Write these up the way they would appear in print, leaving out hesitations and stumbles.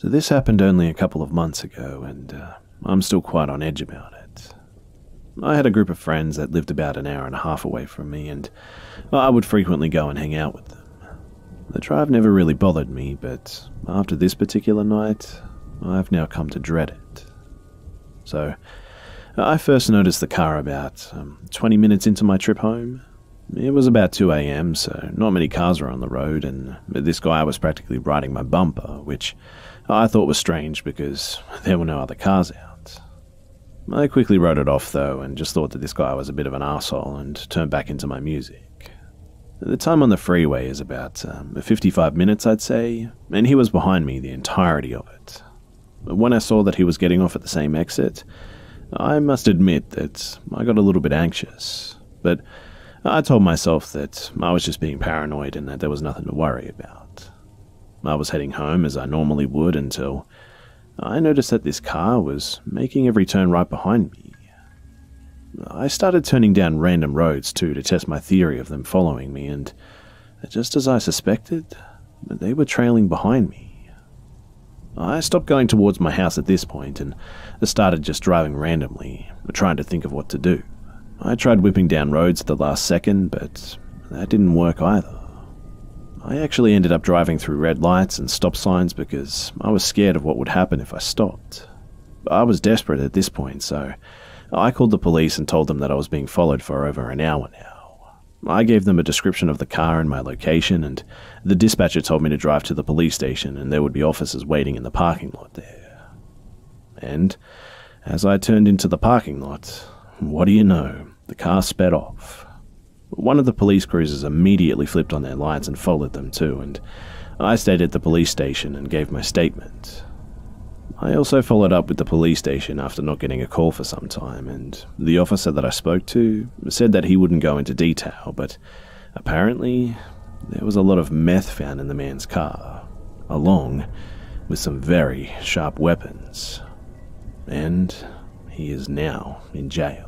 So this happened only a couple of months ago, and I'm still quite on edge about it. I had a group of friends that lived about an hour and a half away from me, and I would frequently go and hang out with them. The drive never really bothered me, but after this particular night, I've now come to dread it. So, I first noticed the car about 20 minutes into my trip home. It was about 2 a.m, so not many cars were on the road, and this guy was practically riding my bumper, which I thought was strange because there were no other cars out. I quickly wrote it off though, and just thought that this guy was a bit of an arsehole and turned back into my music. The time on the freeway is about 55 minutes, I'd say, and he was behind me the entirety of it. When I saw that he was getting off at the same exit, I must admit that I got a little bit anxious, but I told myself that I was just being paranoid and that there was nothing to worry about. I was heading home as I normally would until I noticed that this car was making every turn right behind me. I started turning down random roads too to test my theory of them following me, and just as I suspected, they were trailing behind me. I stopped going towards my house at this point and started just driving randomly, trying to think of what to do. I tried whipping down roads at the last second, but that didn't work either. I actually ended up driving through red lights and stop signs because I was scared of what would happen if I stopped. I was desperate at this point, so I called the police and told them that I was being followed for over an hour now. I gave them a description of the car and my location, and the dispatcher told me to drive to the police station and there would be officers waiting in the parking lot there. And as I turned into the parking lot, what do you know, the car sped off. One of the police cruisers immediately flipped on their lights and followed them too, and I stayed at the police station and gave my statement. I also followed up with the police station after not getting a call for some time, and the officer that I spoke to said that he wouldn't go into detail, but apparently there was a lot of meth found in the man's car, along with some very sharp weapons, and he is now in jail.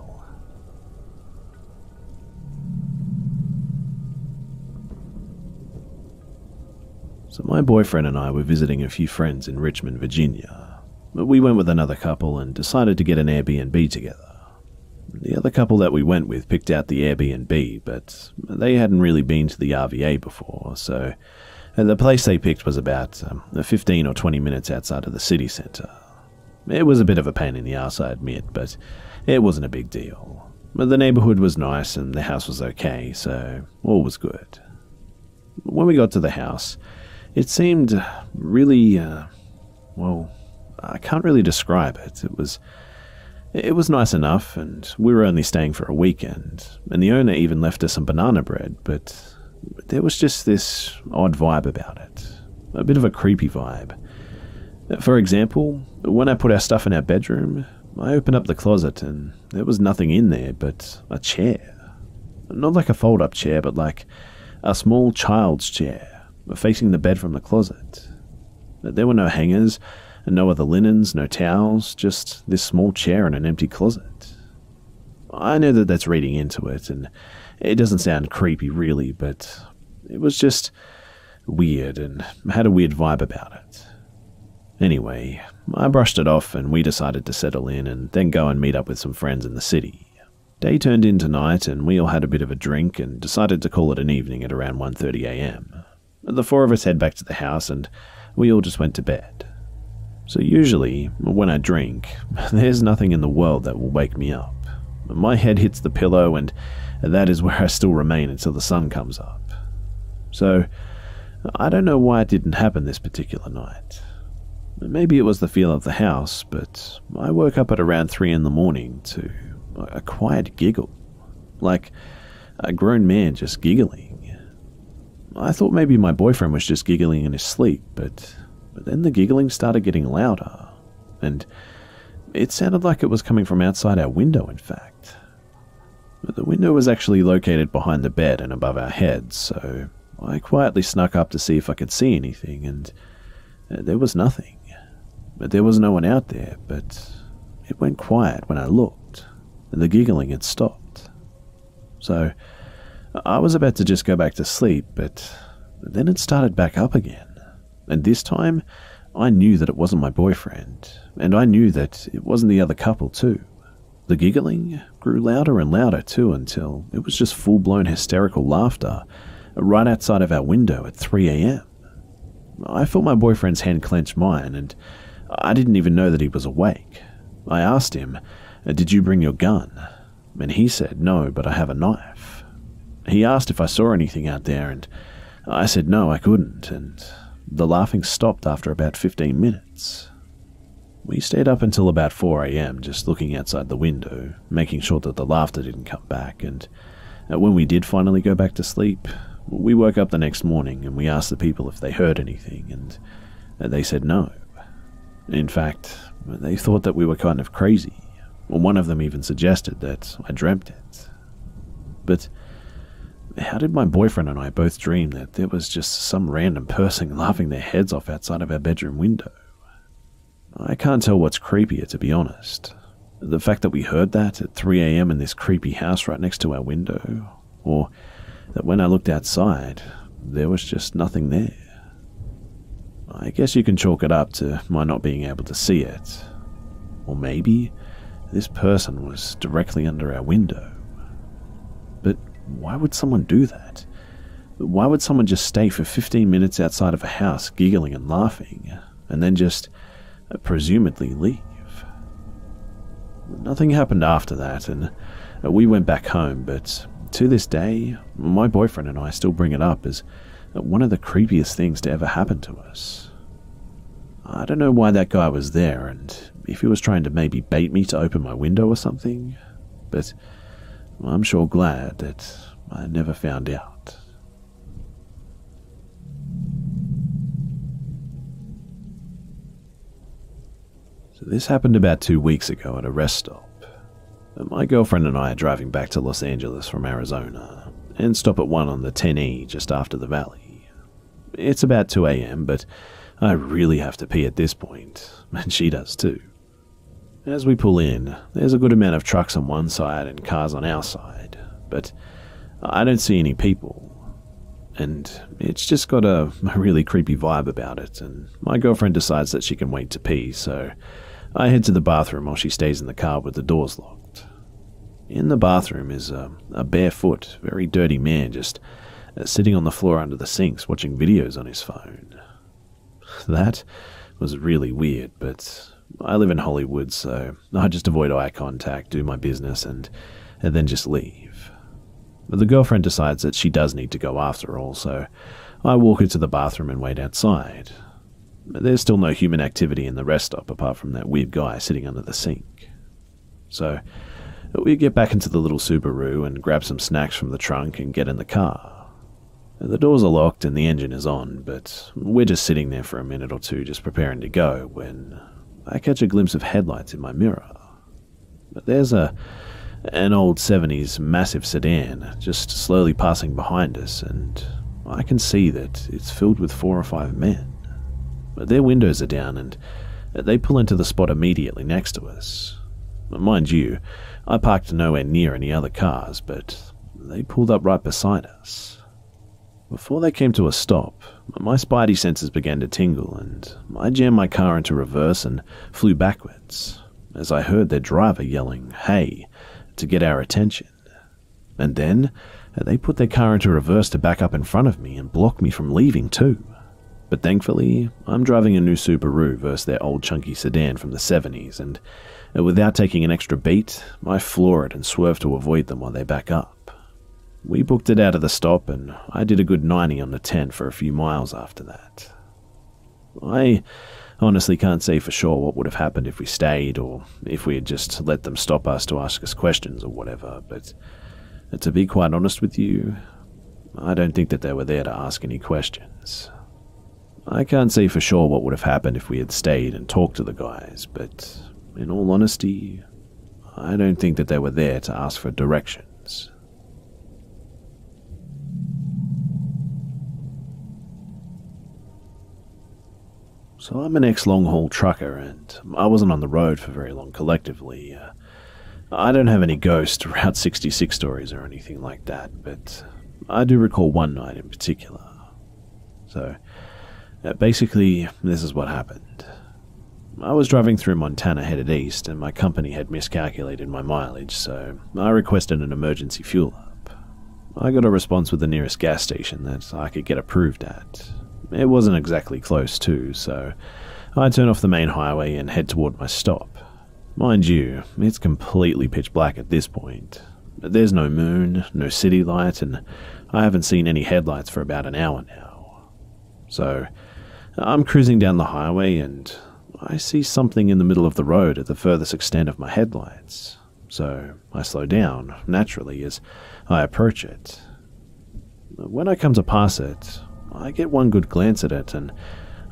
So my boyfriend and I were visiting a few friends in Richmond, Virginia. We went with another couple and decided to get an Airbnb together. The other couple that we went with picked out the Airbnb, but they hadn't really been to the RVA before, so the place they picked was about 15 or 20 minutes outside of the city centre. It was a bit of a pain in the arse, I admit, but it wasn't a big deal. The neighbourhood was nice and the house was okay, so all was good. When we got to the house, it seemed really, well, I can't really describe it. It was nice enough, and we were only staying for a weekend, and the owner even left us some banana bread, but there was just this odd vibe about it. A bit of a creepy vibe. For example, when I put our stuff in our bedroom, I opened up the closet and there was nothing in there but a chair. Not like a fold-up chair, but like a small child's chair, facing the bed from the closet. There were no hangers, no other linens, no towels, just this small chair in an empty closet. I know that that's reading into it, and it doesn't sound creepy really, but it was just weird and had a weird vibe about it. Anyway, I brushed it off and we decided to settle in and then go and meet up with some friends in the city. Day turned into night and we all had a bit of a drink and decided to call it an evening at around 1:30 a.m. The four of us head back to the house and we all just went to bed. So usually, when I drink, there's nothing in the world that will wake me up. My head hits the pillow and that is where I still remain until the sun comes up. So, I don't know why it didn't happen this particular night. Maybe it was the feel of the house, but I woke up at around 3 in the morning to a quiet giggle. Like a grown man just giggling. I thought maybe my boyfriend was just giggling in his sleep, but then the giggling started getting louder, and it sounded like it was coming from outside our window, in fact. But the window was actually located behind the bed and above our heads, so I quietly snuck up to see if I could see anything, and there was nothing. There was no one out there, but it went quiet when I looked, and the giggling had stopped. So I was about to just go back to sleep, but then it started back up again. And this time, I knew that it wasn't my boyfriend, and I knew that it wasn't the other couple too. The giggling grew louder and louder too until it was just full-blown hysterical laughter right outside of our window at 3 a.m. I felt my boyfriend's hand clench mine, and I didn't even know that he was awake. I asked him, "Did you bring your gun?" And he said, "No, but I have a knife." He asked if I saw anything out there, and I said no, I couldn't, and the laughing stopped after about 15 minutes. We stayed up until about 4 a.m. just looking outside the window, making sure that the laughter didn't come back, and when we did finally go back to sleep, we woke up the next morning and we asked the people if they heard anything, and they said no. In fact, they thought that we were kind of crazy. One of them even suggested that I dreamt it. But how did my boyfriend and I both dream that there was just some random person laughing their heads off outside of our bedroom window? I can't tell what's creepier, to be honest. The fact that we heard that at 3 a.m. in this creepy house right next to our window, or that when I looked outside, there was just nothing there. I guess you can chalk it up to my not being able to see it. Or maybe this person was directly under our window. But why would someone do that? Why would someone just stay for 15 minutes outside of a house giggling and laughing, and then just presumably leave? Nothing happened after that, and we went back home, but to this day, my boyfriend and I still bring it up as one of the creepiest things to ever happen to us. I don't know why that guy was there, and if he was trying to maybe bait me to open my window or something, but I'm sure glad that I never found out. So this happened about 2 weeks ago at a rest stop. My girlfriend and I are driving back to Los Angeles from Arizona, and stop at one on the 10E just after the valley. It's about 2 a.m., but I really have to pee at this point, and she does too. As we pull in, there's a good amount of trucks on one side and cars on our side, but I don't see any people. And it's just got a really creepy vibe about it, and my girlfriend decides that she can wait to pee, so I head to the bathroom while she stays in the car with the doors locked. In the bathroom is a barefoot, very dirty man just sitting on the floor under the sinks watching videos on his phone. That was really weird, but I live in Hollywood, so I just avoid eye contact, do my business, and then just leave. But the girlfriend decides that she does need to go after all, so I walk her to the bathroom and wait outside. There's still no human activity in the rest stop apart from that weird guy sitting under the sink. So we get back into the little Subaru and grab some snacks from the trunk and get in the car. The doors are locked and the engine is on, but we're just sitting there for a minute or two just preparing to go when I catch a glimpse of headlights in my mirror. There's an old 70s massive sedan just slowly passing behind us, and I can see that it's filled with 4 or 5 men. Their windows are down and they pull into the spot immediately next to us. Mind you, I parked nowhere near any other cars, but they pulled up right beside us. Before they came to a stop, my spidey senses began to tingle and I jammed my car into reverse and flew backwards, as I heard their driver yelling, "Hey," to get our attention. And then they put their car into reverse to back up in front of me and block me from leaving too. But thankfully, I'm driving a new Subaru versus their old chunky sedan from the 70s, and without taking an extra beat, I floor it and swerve to avoid them while they back up. We booked it out of the stop, and I did a good 90 on the 10 for a few miles after that. I honestly can't say for sure what would have happened if we stayed, or if we had just let them stop us to ask us questions or whatever, but to be quite honest with you, I don't think that they were there to ask any questions. I can't say for sure what would have happened if we had stayed and talked to the guys, but in all honesty, I don't think that they were there to ask for directions. So I'm an ex-long-haul trucker, and I wasn't on the road for very long collectively. I don't have any ghost Route 66 stories or anything like that, but I do recall one night in particular. So Basically, this is what happened. I was driving through Montana headed east, and my company had miscalculated my mileage, so I requested an emergency fuel up. I got a response with the nearest gas station that I could get approved at. It wasn't exactly close too, so I turn off the main highway and head toward my stop. Mind you, it's completely pitch black at this point. There's no moon, no city light, and I haven't seen any headlights for about an hour now. So, I'm cruising down the highway and I see something in the middle of the road at the furthest extent of my headlights. So, I slow down, naturally, as I approach it. When I come to pass it, I get one good glance at it and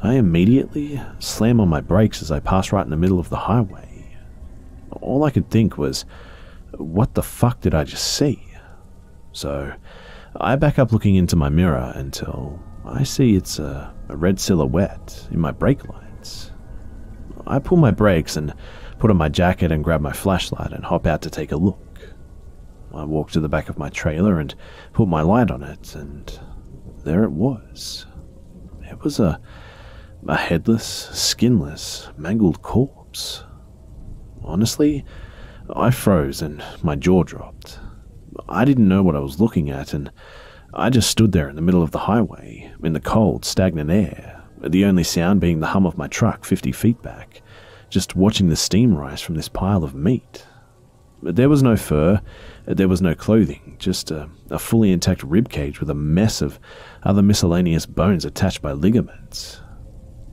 I immediately slam on my brakes as I pass right in the middle of the highway. All I could think was, what the fuck did I just see? So, I back up looking into my mirror until I see it's a red silhouette in my brake lights. I pull my brakes and put on my jacket and grab my flashlight and hop out to take a look. I walk to the back of my trailer and put my light on it, and there it was. It was a headless, skinless, mangled corpse. Honestly, I froze and my jaw dropped. I didn't know what I was looking at, and I just stood there in the middle of the highway, in the cold, stagnant air, the only sound being the hum of my truck 50 feet back, just watching the steam rise from this pile of meat. There was no fur, there was no clothing, just a fully intact ribcage with a mess of other miscellaneous bones attached by ligaments.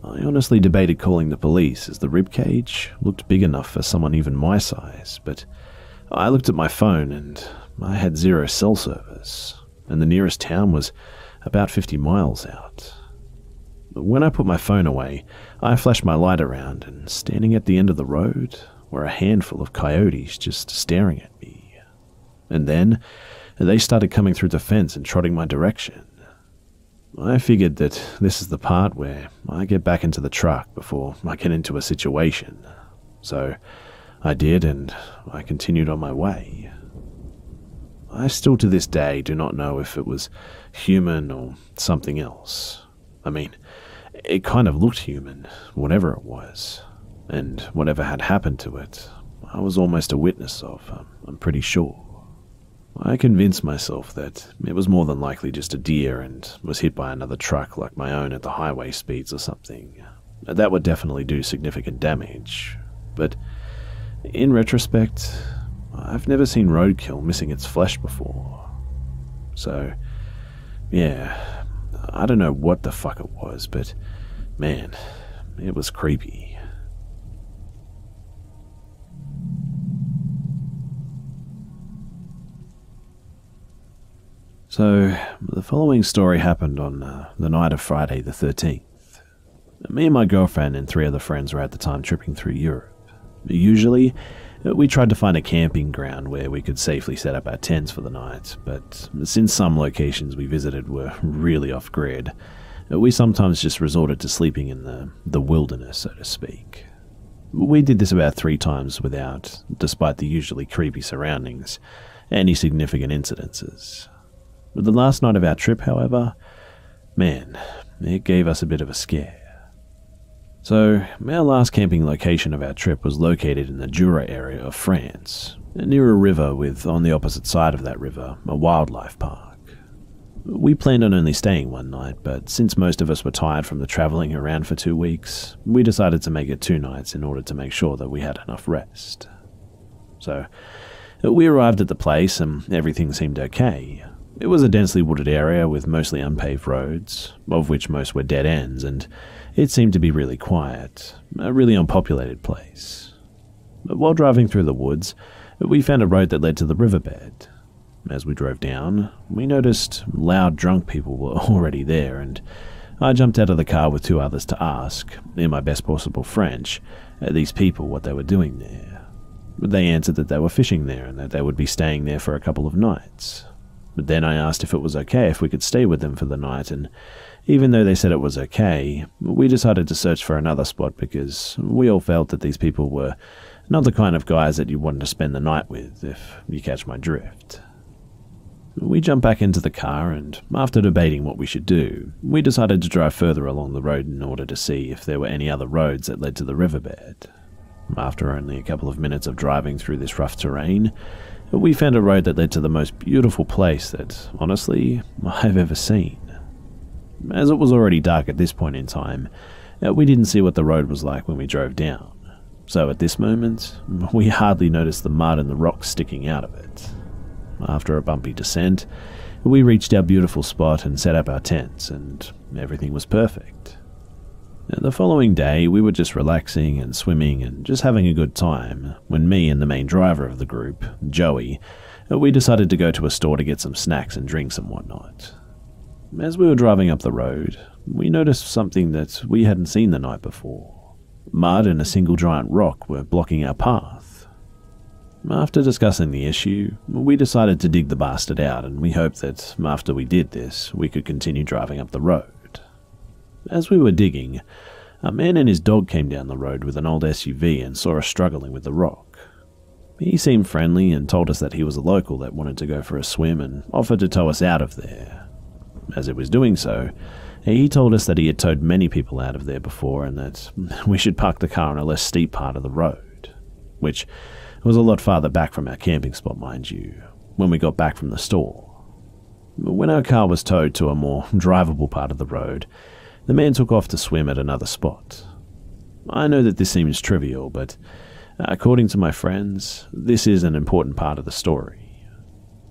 I honestly debated calling the police, as the ribcage looked big enough for someone even my size, but I looked at my phone and I had 0 cell service, and the nearest town was about 50 miles out. When I put my phone away, I flashed my light around, and standing at the end of the road were a handful of coyotes just staring at me. And then they started coming through the fence and trotting my direction. I figured that this is the part where I get back into the truck before I get into a situation. So I did, and I continued on my way. I still to this day do not know if it was human or something else. I mean, it kind of looked human, whatever it was, and whatever had happened to it, I was almost a witness of, I'm pretty sure. I convinced myself that it was more than likely just a deer and was hit by another truck like my own at the highway speeds or something. That would definitely do significant damage, but in retrospect, I've never seen roadkill missing its flesh before. So, yeah, I don't know what the fuck it was, but man, it was creepy. So, the following story happened on the night of Friday the 13th. Me and my girlfriend and 3 other friends were at the time tripping through Europe. Usually, we tried to find a camping ground where we could safely set up our tents for the night, but since some locations we visited were really off-grid, we sometimes just resorted to sleeping in the wilderness, so to speak. We did this about 3 times without, despite the usually creepy surroundings, any significant incidences. The last night of our trip, however, man, it gave us a bit of a scare. So, our last camping location of our trip was located in the Jura area of France, near a river with, on the opposite side of that river, a wildlife park. We planned on only staying one night, but since most of us were tired from the travelling around for 2 weeks, we decided to make it 2 nights in order to make sure that we had enough rest. So, we arrived at the place and everything seemed okay. It was a densely wooded area with mostly unpaved roads, of which most were dead ends, and it seemed to be really quiet, a really unpopulated place. But while driving through the woods, we found a road that led to the riverbed. As we drove down, we noticed loud drunk people were already there, and I jumped out of the car with 2 others to ask, in my best possible French, these people what they were doing there. They answered that they were fishing there and that they would be staying there for a couple of nights. But then I asked if it was okay if we could stay with them for the night, and even though they said it was okay, we decided to search for another spot because we all felt that these people were not the kind of guys that you wanted to spend the night with, if you catch my drift. We jumped back into the car, and after debating what we should do, we decided to drive further along the road in order to see if there were any other roads that led to the riverbed. After only a couple of minutes of driving through this rough terrain, we found a road that led to the most beautiful place that, honestly, I've ever seen. As it was already dark at this point in time, we didn't see what the road was like when we drove down, so at this moment, we hardly noticed the mud and the rocks sticking out of it. After a bumpy descent, we reached our beautiful spot and set up our tents, and everything was perfect. The following day, we were just relaxing and swimming and just having a good time when me and the main driver of the group, Joey, we decided to go to a store to get some snacks and drinks and whatnot. As we were driving up the road, we noticed something that we hadn't seen the night before. Mud and a single giant rock were blocking our path. After discussing the issue, we decided to dig the bastard out, and we hoped that after we did this, we could continue driving up the road. As we were digging, a man and his dog came down the road with an old SUV and saw us struggling with the rock. He seemed friendly and told us that he was a local that wanted to go for a swim and offered to tow us out of there. As it was doing so, he told us that he had towed many people out of there before and that we should park the car on a less steep part of the road, which was a lot farther back from our camping spot, mind you, when we got back from the store. When our car was towed to a more drivable part of the road, the man took off to swim at another spot. I know that this seems trivial, but according to my friends, this is an important part of the story.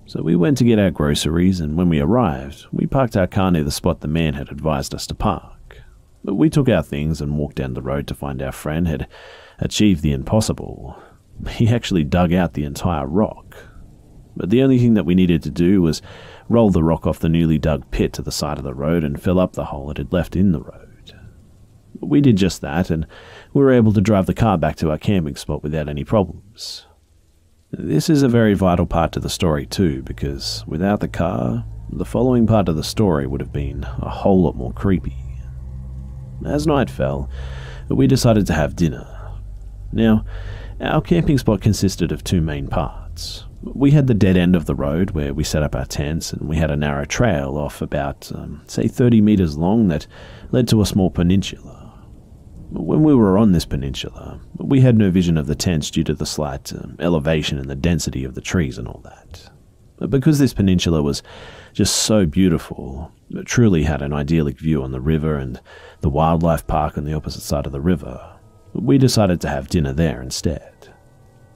So we went to get our groceries, and when we arrived, we parked our car near the spot the man had advised us to park. But we took our things and walked down the road to find our friend had achieved the impossible. He actually dug out the entire rock. But the only thing that we needed to do was roll the rock off the newly dug pit to the side of the road and fill up the hole it had left in the road. We did just that, and we were able to drive the car back to our camping spot without any problems. This is a very vital part to the story too, because without the car, the following part of the story would have been a whole lot more creepy. As night fell, we decided to have dinner. Now, our camping spot consisted of two main parts. We had the dead end of the road where we set up our tents, and we had a narrow trail off about, say 30 meters long that led to a small peninsula. When we were on this peninsula, we had no vision of the tents due to the slight elevation and the density of the trees and all that. But because this peninsula was just so beautiful, it truly had an idyllic view on the river and the wildlife park on the opposite side of the river, we decided to have dinner there instead.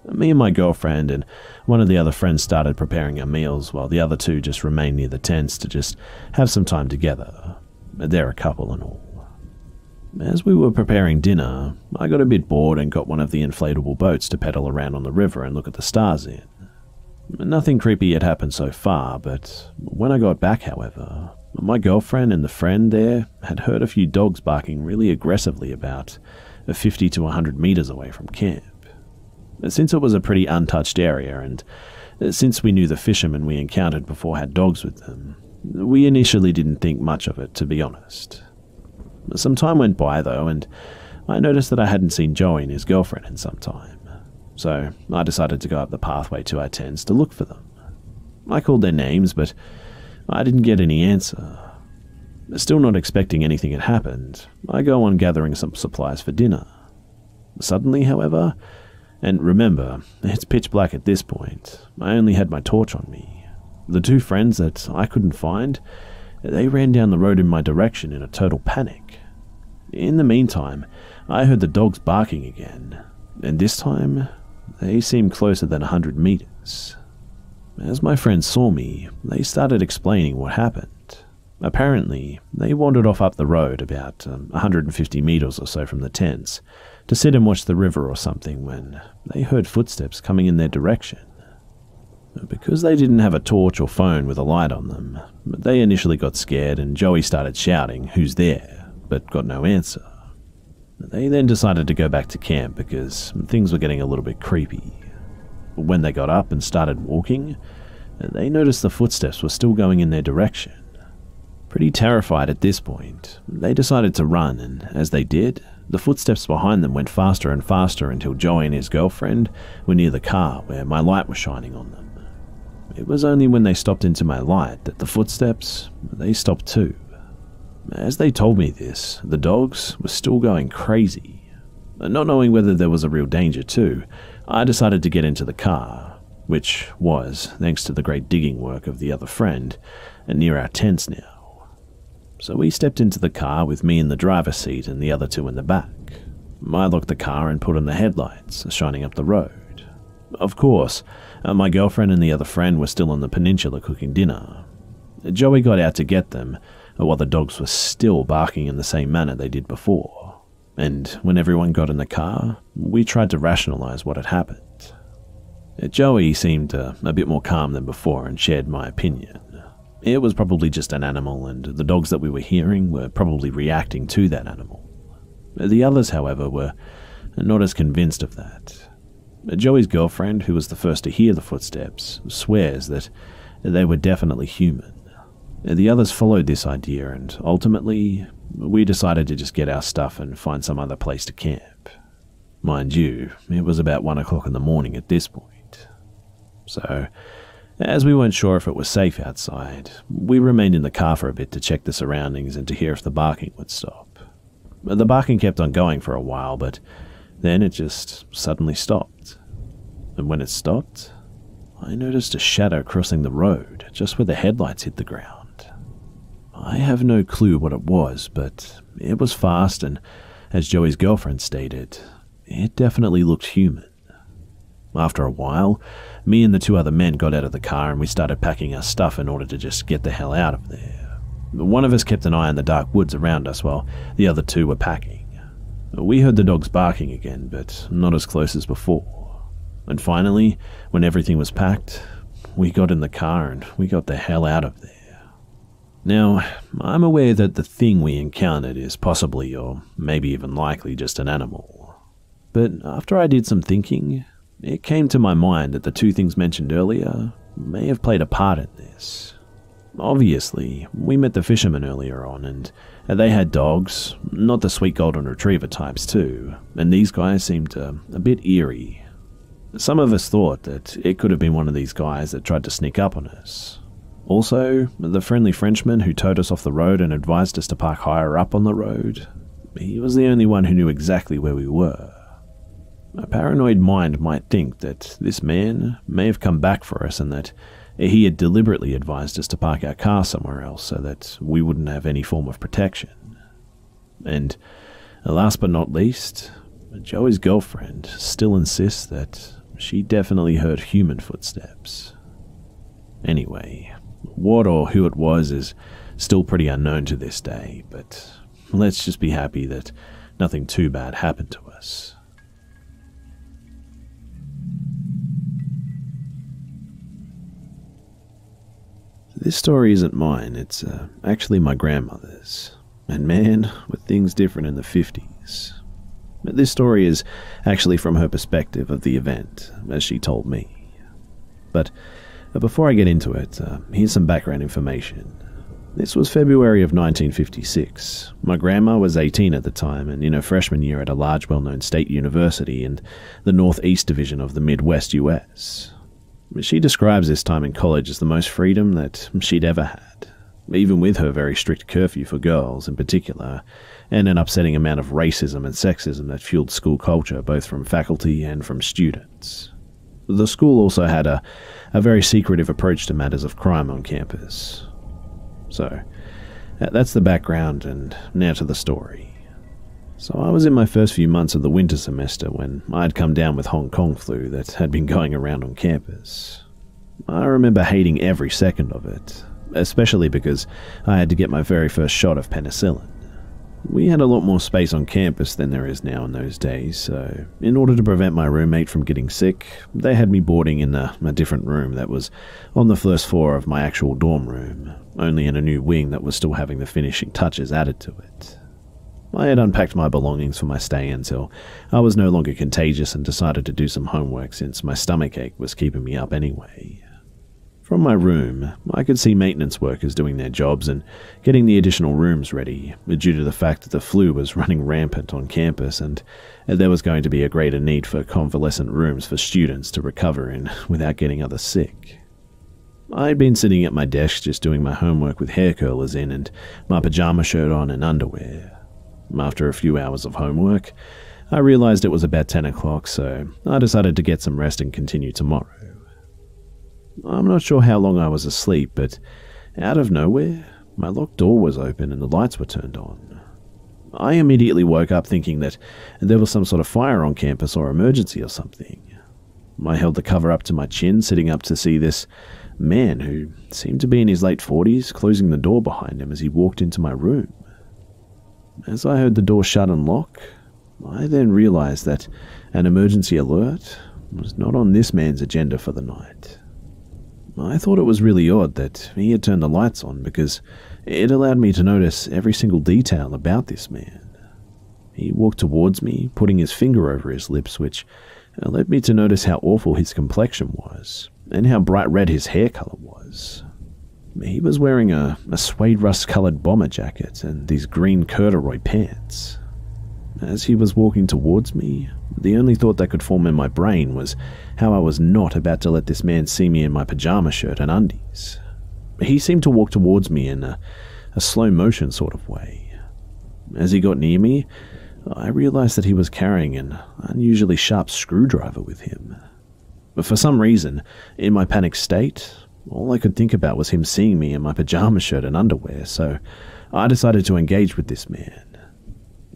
Me and my girlfriend and one of the other friends started preparing our meals while the other two just remained near the tents to just have some time together. They're a couple and all. As we were preparing dinner, I got a bit bored and got one of the inflatable boats to pedal around on the river and look at the stars in. Nothing creepy had happened so far, but when I got back, however, my girlfriend and the friend there had heard a few dogs barking really aggressively about 50 to 100 meters away from camp. Since it was a pretty untouched area, and since we knew the fishermen we encountered before had dogs with them, we initially didn't think much of it, to be honest. Some time went by, though, and I noticed that I hadn't seen Joey and his girlfriend in some time, so I decided to go up the pathway to our tents to look for them. I called their names, but I didn't get any answer. Still not expecting anything had happened, I go on gathering some supplies for dinner. Suddenly, however, and remember, it's pitch black at this point, I only had my torch on me. The two friends that I couldn't find, they ran down the road in my direction in a total panic. In the meantime, I heard the dogs barking again, and this time, they seemed closer than 100 meters. As my friends saw me, they started explaining what happened. Apparently, they wandered off up the road about 150 meters or so from the tents to sit and watch the river or something when they heard footsteps coming in their direction. Because they didn't have a torch or phone with a light on them, they initially got scared and Joey started shouting, "Who's there?" but got no answer. They then decided to go back to camp because things were getting a little bit creepy. When they got up and started walking, they noticed the footsteps were still going in their direction. Pretty terrified at this point, they decided to run, and as they did, the footsteps behind them went faster and faster until Joey and his girlfriend were near the car where my light was shining on them. It was only when they stopped into my light that the footsteps, they stopped too. As they told me this, the dogs were still going crazy. Not knowing whether there was a real danger too, I decided to get into the car, which was, thanks to the great digging work of the other friend, near our tents now. So we stepped into the car with me in the driver's seat and the other two in the back. I locked the car and put on the headlights, shining up the road. Of course, my girlfriend and the other friend were still on the peninsula cooking dinner. Joey got out to get them, while the dogs were still barking in the same manner they did before. And when everyone got in the car, we tried to rationalize what had happened. Joey seemed a bit more calm than before and shared my opinion. It was probably just an animal, and the dogs that we were hearing were probably reacting to that animal. The others, however, were not as convinced of that. Joey's girlfriend, who was the first to hear the footsteps, swears that they were definitely human. The others followed this idea, and ultimately, we decided to just get our stuff and find some other place to camp. Mind you, it was about 1 o'clock in the morning at this point. So, as we weren't sure if it was safe outside, we remained in the car for a bit to check the surroundings and to hear if the barking would stop. The barking kept on going for a while, but then it just suddenly stopped. And when it stopped, I noticed a shadow crossing the road just where the headlights hit the ground. I have no clue what it was, but it was fast, and as Joey's girlfriend stated, it definitely looked human. After a while, me and the two other men got out of the car and we started packing our stuff in order to just get the hell out of there. One of us kept an eye on the dark woods around us while the other two were packing. We heard the dogs barking again, but not as close as before. And finally, when everything was packed, we got in the car and we got the hell out of there. Now, I'm aware that the thing we encountered is possibly, or maybe even likely, just an animal. But after I did some thinking, it came to my mind that the two things mentioned earlier may have played a part in this. Obviously, we met the fishermen earlier on, and they had dogs, not the sweet golden retriever types too, and these guys seemed a bit eerie. Some of us thought that it could have been one of these guys that tried to sneak up on us. Also, the friendly Frenchman who towed us off the road and advised us to park higher up on the road, he was the only one who knew exactly where we were. A paranoid mind might think that this man may have come back for us and that he had deliberately advised us to park our car somewhere else so that we wouldn't have any form of protection. And last but not least, Joey's girlfriend still insists that she definitely heard human footsteps. Anyway, what or who it was is still pretty unknown to this day, but let's just be happy that nothing too bad happened to us. This story isn't mine, it's actually my grandmother's. And man, were things different in the 50s. This story is actually from her perspective of the event, as she told me. But before I get into it, here's some background information. This was February of 1956. My grandma was 18 at the time and in her freshman year at a large well-known state university in the Northeast Division of the Midwest US. She describes this time in college as the most freedom that she'd ever had, even with her very strict curfew for girls in particular, and an upsetting amount of racism and sexism that fueled school culture both from faculty and from students. The school also had a very secretive approach to matters of crime on campus. So, that's the background, and now to the story. So I was in my first few months of the winter semester when I had come down with Hong Kong flu that had been going around on campus. I remember hating every second of it, especially because I had to get my very first shot of penicillin. We had a lot more space on campus than there is now in those days, so in order to prevent my roommate from getting sick, they had me boarding in a different room that was on the first floor of my actual dorm room, only in a new wing that was still having the finishing touches added to it. I had unpacked my belongings for my stay until I was no longer contagious and decided to do some homework since my stomachache was keeping me up anyway. From my room, I could see maintenance workers doing their jobs and getting the additional rooms ready, due to the fact that the flu was running rampant on campus and there was going to be a greater need for convalescent rooms for students to recover in without getting others sick. I'd been sitting at my desk just doing my homework with hair curlers in and my pajama shirt on and underwear. After a few hours of homework, I realized it was about 10 o'clock, so I decided to get some rest and continue tomorrow. I'm not sure how long I was asleep, but out of nowhere, my locked door was open and the lights were turned on. I immediately woke up thinking that there was some sort of fire on campus or emergency or something. I held the cover up to my chin, sitting up to see this man who seemed to be in his late 40s closing the door behind him as he walked into my room. As I heard the door shut and lock, I then realized that an emergency alert was not on this man's agenda for the night. I thought it was really odd that he had turned the lights on because it allowed me to notice every single detail about this man. He walked towards me, putting his finger over his lips, which led me to notice how awful his complexion was and how bright red his hair color was. He was wearing a suede rust-colored bomber jacket and these green corduroy pants. As he was walking towards me, the only thought that could form in my brain was how I was not about to let this man see me in my pajama shirt and undies. He seemed to walk towards me in a slow-motion sort of way. As he got near me, I realized that he was carrying an unusually sharp screwdriver with him. But for some reason, in my panicked state, all I could think about was him seeing me in my pajama shirt and underwear, so I decided to engage with this man.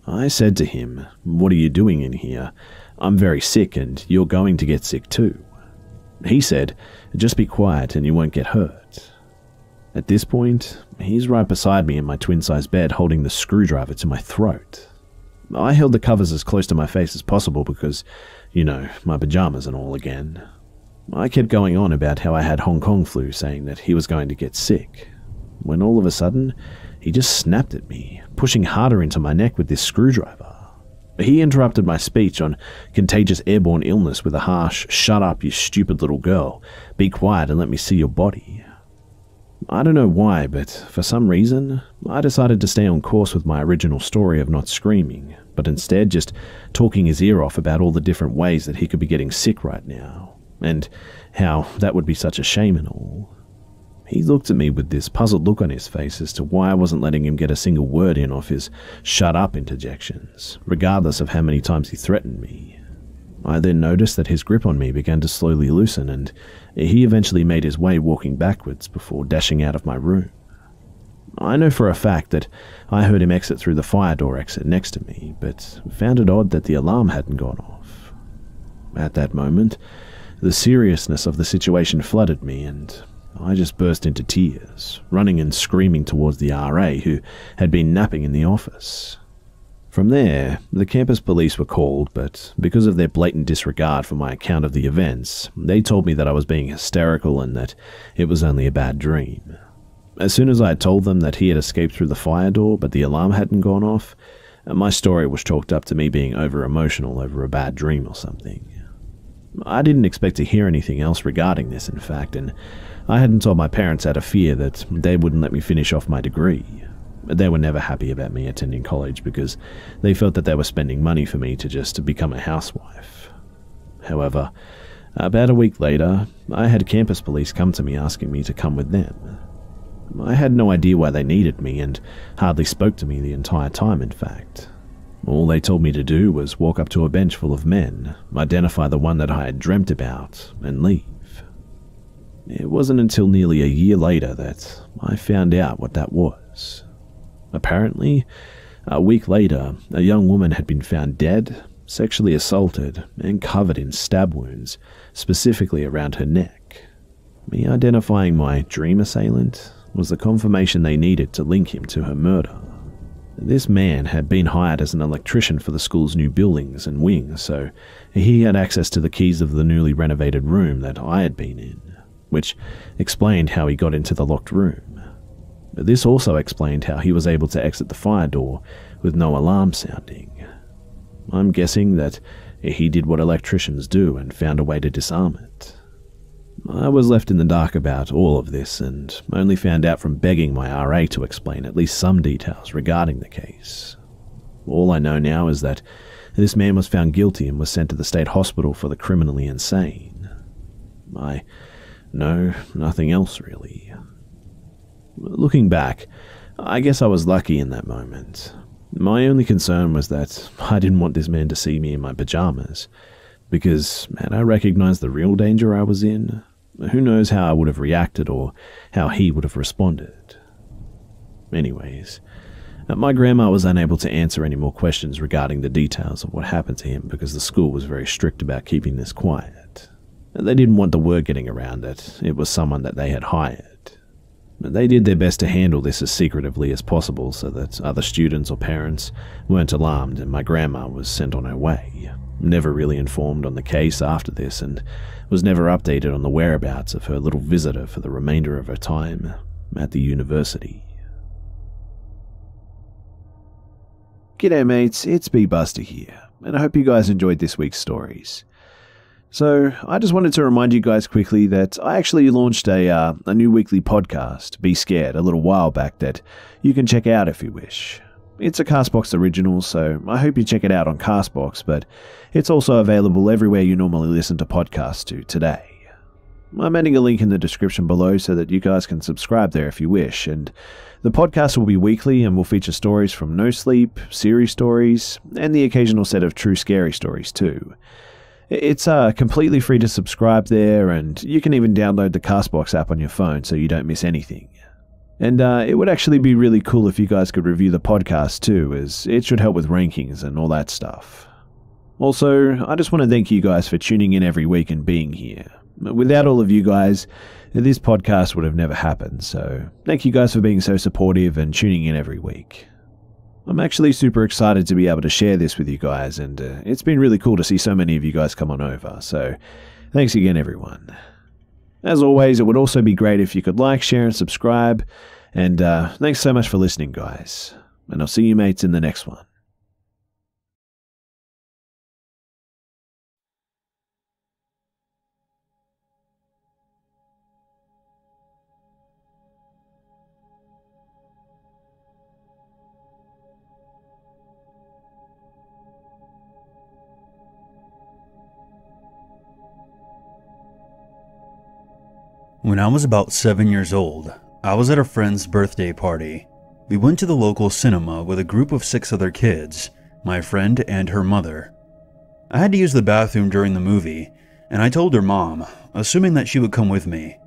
I said to him, "What are you doing in here? I'm very sick and you're going to get sick too." He said, "Just be quiet and you won't get hurt." At this point, he's right beside me in my twin-size bed holding the screwdriver to my throat. I held the covers as close to my face as possible because, my pajamas and all again. I kept going on about how I had Hong Kong flu, saying that he was going to get sick, when all of a sudden, he just snapped at me, pushing harder into my neck with this screwdriver. He interrupted my speech on contagious airborne illness with a harsh, "Shut up, you stupid little girl. Be quiet and let me see your body." I don't know why, but for some reason, I decided to stay on course with my original story of not screaming, but instead just talking his ear off about all the different ways that he could be getting sick right now, and how that would be such a shame and all. He looked at me with this puzzled look on his face as to why I wasn't letting him get a single word in off his "shut up" interjections, regardless of how many times he threatened me. I then noticed that his grip on me began to slowly loosen, and he eventually made his way walking backwards before dashing out of my room. I know for a fact that I heard him exit through the fire door exit next to me, but found it odd that the alarm hadn't gone off. At that moment, the seriousness of the situation flooded me, and I just burst into tears, running and screaming towards the RA who had been napping in the office. From there, the campus police were called, but because of their blatant disregard for my account of the events, they told me that I was being hysterical and that it was only a bad dream. As soon as I had told them that he had escaped through the fire door but the alarm hadn't gone off, my story was chalked up to me being over-emotional over a bad dream or something. I didn't expect to hear anything else regarding this, in fact, and I hadn't told my parents out of fear that they wouldn't let me finish off my degree. They were never happy about me attending college because they felt that they were spending money for me to just become a housewife. However, about a week later, I had campus police come to me asking me to come with them. I had no idea why they needed me and hardly spoke to me the entire time, in fact. All they told me to do was walk up to a bench full of men, identify the one that I had dreamt about, and leave. It wasn't until nearly a year later that I found out what that was. Apparently, a week later, a young woman had been found dead, sexually assaulted, and covered in stab wounds, specifically around her neck. Me identifying my dream assailant was the confirmation they needed to link him to her murder. This man had been hired as an electrician for the school's new buildings and wings, so he had access to the keys of the newly renovated room that I had been in, which explained how he got into the locked room. This also explained how he was able to exit the fire door with no alarm sounding. I'm guessing that he did what electricians do and found a way to disarm it. I was left in the dark about all of this and only found out from begging my RA to explain at least some details regarding the case. All I know now is that this man was found guilty and was sent to the state hospital for the criminally insane. I no, nothing else really. Looking back, I guess I was lucky in that moment. My only concern was that I didn't want this man to see me in my pajamas, because had I recognized the real danger I was in, who knows how I would have reacted or how he would have responded. Anyways, my grandma was unable to answer any more questions regarding the details of what happened to him because the school was very strict about keeping this quiet. They didn't want the word getting around that it was someone that they had hired. They did their best to handle this as secretively as possible so that other students or parents weren't alarmed, and my grandma was sent on her way, never really informed on the case after this, and was never updated on the whereabouts of her little visitor for the remainder of her time at the university. G'day mates, it's B Buster here, and I hope you guys enjoyed this week's stories. So, I just wanted to remind you guys quickly that I actually launched a new weekly podcast, Be Scared, a little while back that you can check out if you wish. It's a Castbox original, so I hope you check it out on Castbox, but it's also available everywhere you normally listen to podcasts to today. I'm adding a link in the description below so that you guys can subscribe there if you wish, and the podcast will be weekly and will feature stories from No Sleep, series stories, and the occasional set of true scary stories too. It's completely free to subscribe there, and you can even download the Castbox app on your phone so you don't miss anything. And it would actually be really cool if you guys could review the podcast too, as it should help with rankings and all that stuff. Also, I just want to thank you guys for tuning in every week and being here. Without all of you guys, this podcast would have never happened, so thank you guys for being so supportive and tuning in every week. I'm actually super excited to be able to share this with you guys, and it's been really cool to see so many of you guys come on over, so thanks again everyone. As always, it would also be great if you could like, share, and subscribe, and thanks so much for listening, guys, and I'll see you mates in the next one. When I was about 7 years old, I was at a friend's birthday party. We went to the local cinema with a group of 6 other kids, my friend and her mother. I had to use the bathroom during the movie, and I told her mom, assuming that she would come with me,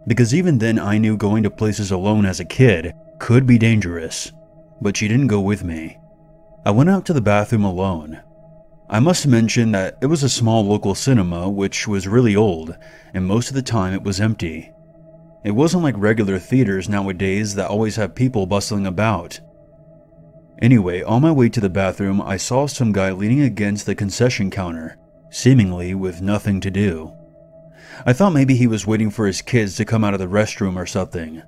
because even then I knew going to places alone as a kid could be dangerous, but she didn't go with me. I went out to the bathroom alone. I must mention that it was a small local cinema which was really old, and most of the time it was empty. It wasn't like regular theaters nowadays that always have people bustling about. Anyway, on my way to the bathroom, I saw some guy leaning against the concession counter, seemingly with nothing to do. I thought maybe he was waiting for his kids to come out of the restroom or something.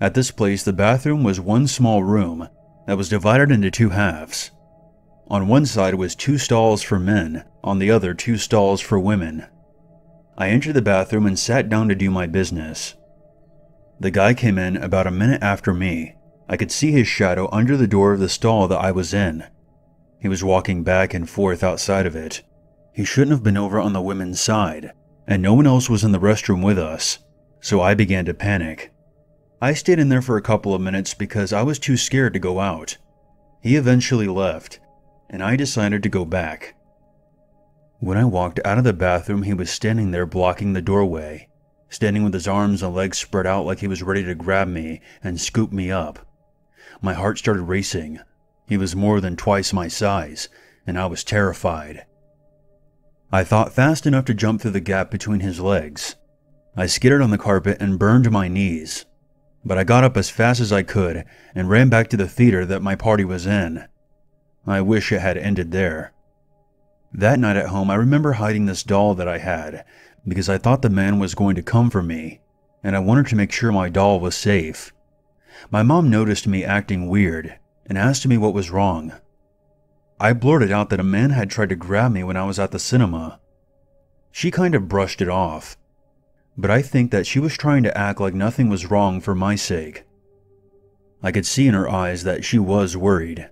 At this place, the bathroom was one small room that was divided into 2 halves. On one side was 2 stalls for men, on the other 2 stalls for women. I entered the bathroom and sat down to do my business. The guy came in about a minute after me. I could see his shadow under the door of the stall that I was in. He was walking back and forth outside of it. He shouldn't have been over on the women's side, and no one else was in the restroom with us, so I began to panic. I stayed in there for a couple of minutes because I was too scared to go out. He eventually left, and I decided to go back. When I walked out of the bathroom, he was standing there blocking the doorway, standing with his arms and legs spread out like he was ready to grab me and scoop me up. My heart started racing. He was more than twice my size, and I was terrified. I thought fast enough to jump through the gap between his legs. I skittered on the carpet and burned my knees, but I got up as fast as I could and ran back to the theater that my party was in. I wish it had ended there. That night at home, I remember hiding this doll that I had because I thought the man was going to come for me, and I wanted to make sure my doll was safe. My mom noticed me acting weird and asked me what was wrong. I blurted out that a man had tried to grab me when I was at the cinema. She kind of brushed it off, but I think that she was trying to act like nothing was wrong for my sake. I could see in her eyes that she was worried.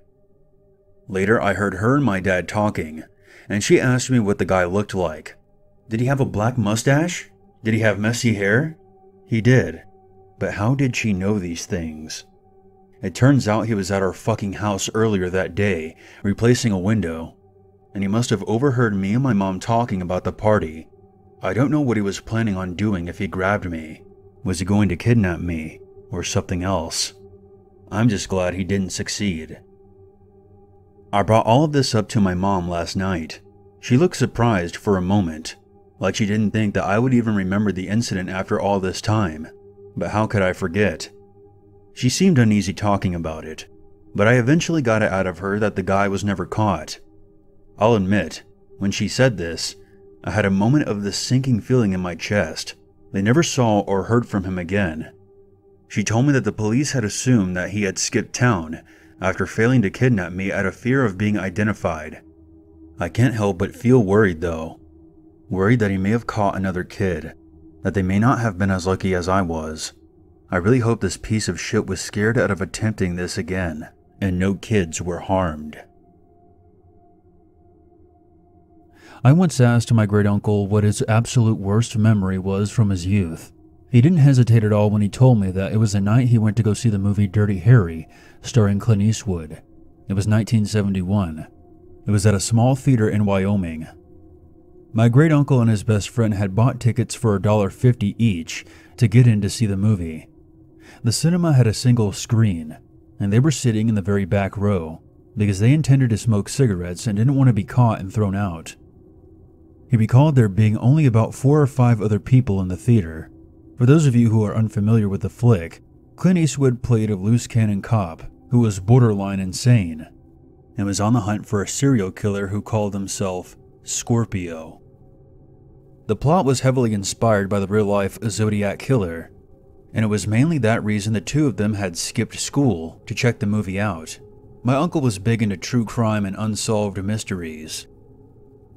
Later, I heard her and my dad talking, and she asked me what the guy looked like. Did he have a black mustache? Did he have messy hair? He did. But how did she know these things? It turns out he was at our fucking house earlier that day, replacing a window, and he must have overheard me and my mom talking about the party. I don't know what he was planning on doing if he grabbed me. Was he going to kidnap me, or something else? I'm just glad he didn't succeed. I brought all of this up to my mom last night. She looked surprised for a moment, like she didn't think that I would even remember the incident after all this time. But how could I forget? She seemed uneasy talking about it, but I eventually got it out of her that the guy was never caught. I'll admit, when she said this, I had a moment of this sinking feeling in my chest. They never saw or heard from him again. She told me that the police had assumed that he had skipped town after failing to kidnap me out of fear of being identified. I can't help but feel worried though. Worried that he may have caught another kid, that they may not have been as lucky as I was. I really hope this piece of shit was scared out of attempting this again, and no kids were harmed. I once asked my great-uncle what his absolute worst memory was from his youth. He didn't hesitate at all when he told me that it was the night he went to go see the movie Dirty Harry, starring Clint Eastwood. It was 1971. It was at a small theater in Wyoming. My great-uncle and his best friend had bought tickets for $1.50 each to get in to see the movie. The cinema had a single screen, and they were sitting in the very back row because they intended to smoke cigarettes and didn't want to be caught and thrown out. He recalled there being only about 4 or 5 other people in the theater. For those of you who are unfamiliar with the flick, Clint Eastwood played a loose cannon cop who was borderline insane and was on the hunt for a serial killer who called himself Scorpio. The plot was heavily inspired by the real-life Zodiac Killer, and it was mainly that reason the two of them had skipped school to check the movie out. My uncle was big into true crime and unsolved mysteries.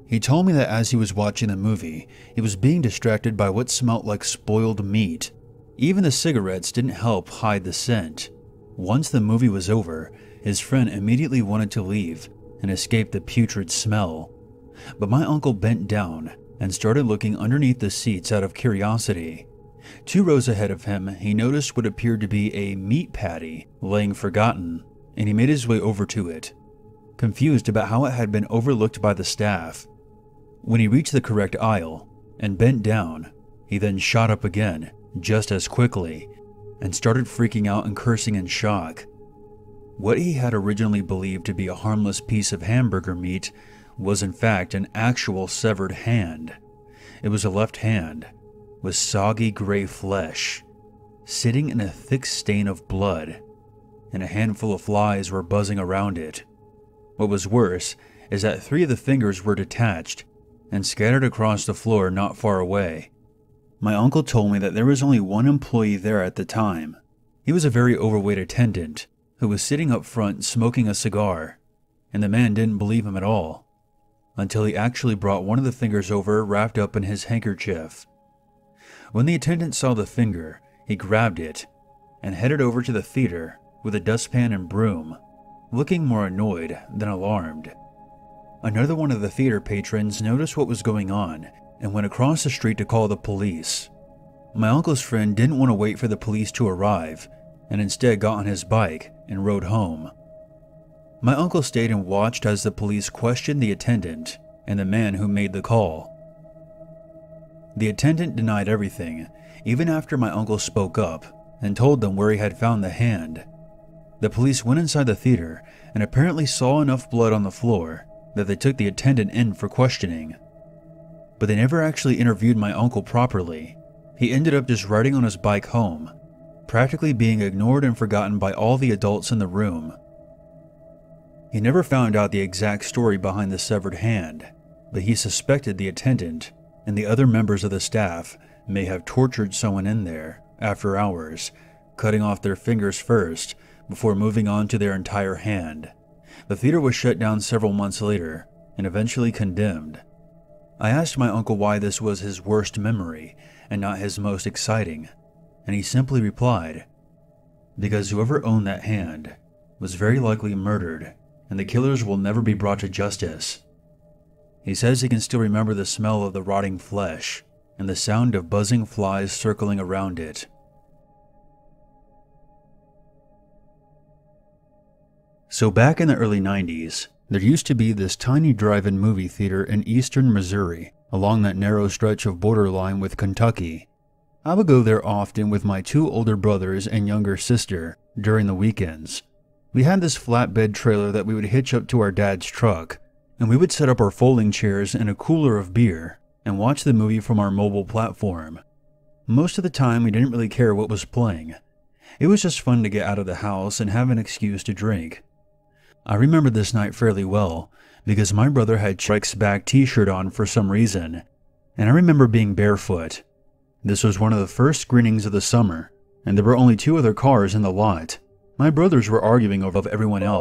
He told me that as he was watching the movie, he was being distracted by what smelt like spoiled meat. Even the cigarettes didn't help hide the scent. Once the movie was over, his friend immediately wanted to leave and escape the putrid smell. But my uncle bent down and started looking underneath the seats out of curiosity. 2 rows ahead of him, he noticed what appeared to be a meat patty laying forgotten, and he made his way over to it, confused about how it had been overlooked by the staff. When he reached the correct aisle and bent down, he then shot up again, just as quickly, and started freaking out and cursing in shock. What he had originally believed to be a harmless piece of hamburger meat was in fact an actual severed hand. It was a left hand, with soggy gray flesh, sitting in a thick stain of blood, and a handful of flies were buzzing around it. What was worse is that 3 of the fingers were detached and scattered across the floor not far away. My uncle told me that there was only 1 employee there at the time. He was a very overweight attendant who was sitting up front smoking a cigar, and the man didn't believe him at all, until he actually brought one of the fingers over wrapped up in his handkerchief. When the attendant saw the finger, he grabbed it and headed over to the theater with a dustpan and broom, looking more annoyed than alarmed. Another one of the theater patrons noticed what was going on and went across the street to call the police. My uncle's friend didn't want to wait for the police to arrive and instead got on his bike and rode home. My uncle stayed and watched as the police questioned the attendant and the man who made the call. The attendant denied everything, even after my uncle spoke up and told them where he had found the hand. The police went inside the theater and apparently saw enough blood on the floor that they took the attendant in for questioning. But they never actually interviewed my uncle properly. He ended up just riding on his bike home, practically being ignored and forgotten by all the adults in the room. He never found out the exact story behind the severed hand, but he suspected the attendant and the other members of the staff may have tortured someone in there after hours, cutting off their fingers first before moving on to their entire hand. The theater was shut down several months later and eventually condemned. I asked my uncle why this was his worst memory and not his most exciting, and he simply replied, "Because whoever owned that hand was very likely murdered, and the killers will never be brought to justice." He says he can still remember the smell of the rotting flesh and the sound of buzzing flies circling around it. So back in the early 90s, there used to be this tiny drive-in movie theater in eastern Missouri, along that narrow stretch of borderline with Kentucky. I would go there often with my 2 older brothers and younger sister during the weekends. We had this flatbed trailer that we would hitch up to our dad's truck, and we would set up our folding chairs and a cooler of beer and watch the movie from our mobile platform. Most of the time, we didn't really care what was playing. It was just fun to get out of the house and have an excuse to drink. I remember this night fairly well because my brother had Strikes Back t-shirt on for some reason, and I remember being barefoot. This was one of the first screenings of the summer, and there were only 2 other cars in the lot. My brothers were arguing over everyone else.